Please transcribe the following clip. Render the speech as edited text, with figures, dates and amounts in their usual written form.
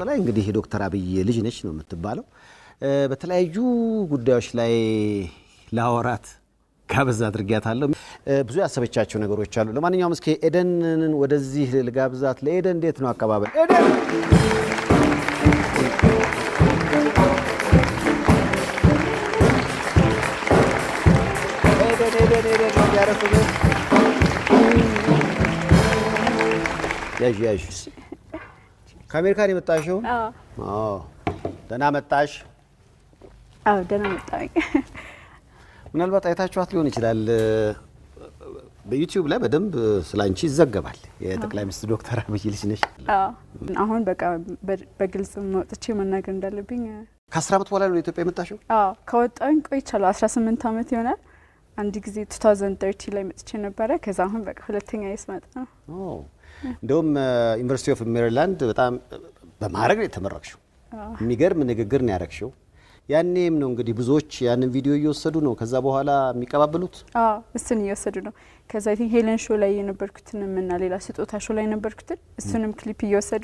ላይ እንግዲህ ዶክተር አብይ ልጅ ነች ነው የምትባለው። በተለያዩ ጉዳዮች ላይ ላወራት ጋብዛ አድርጊያታለሁ። ብዙ ያሰበቻቸው ነገሮች አሉ። ለማንኛውም እስኪ ኤደንን ወደዚህ ልጋብዛት። ለኤደን እንዴት ነው አቀባበል? ኤደን ያዥ ከአሜሪካን የመጣሽው? አዎ። ደህና መጣሽ? አዎ ደህና መጣኝ። ምናልባት አይታችኋት ሊሆን ይችላል። በዩቲዩብ ላይ በደንብ ስላንቺ ይዘገባል። የጠቅላይ ሚኒስትር ዶክተር አብይ ልጅ ነሽ። አዎ አሁን በቃ በግልጽ ወጥቼ መናገር እንዳለብኝ። ከ10 ዓመት በኋላ ነው ኢትዮጵያ የመጣሽው? አዎ ከወጣኝ ቆይቻለሁ። 18 ዓመት ይሆናል። አንድ ጊዜ 2030 ላይ መጥቼ ነበረ። ከዛ አሁን በቃ ሁለተኛ ይስመጣ ነው። ኦ እንደውም ዩኒቨርሲቲ ኦፍ ሜሪላንድ በጣም በማዕረግ ነው የተመረቅሽው። የሚገርም ንግግር ነው ያረግሽው። ያኔም ነው እንግዲህ ብዙዎች ያንን ቪዲዮ እየወሰዱ ነው ከዛ በኋላ የሚቀባበሉት። አዎ እሱን እየወሰዱ ነው። ከዛ ሄለን ሾው ላይ የነበርኩትን እና ሌላ ስጦታ ሾው ላይ የነበርኩትን እሱንም ክሊፕ እየወሰዱ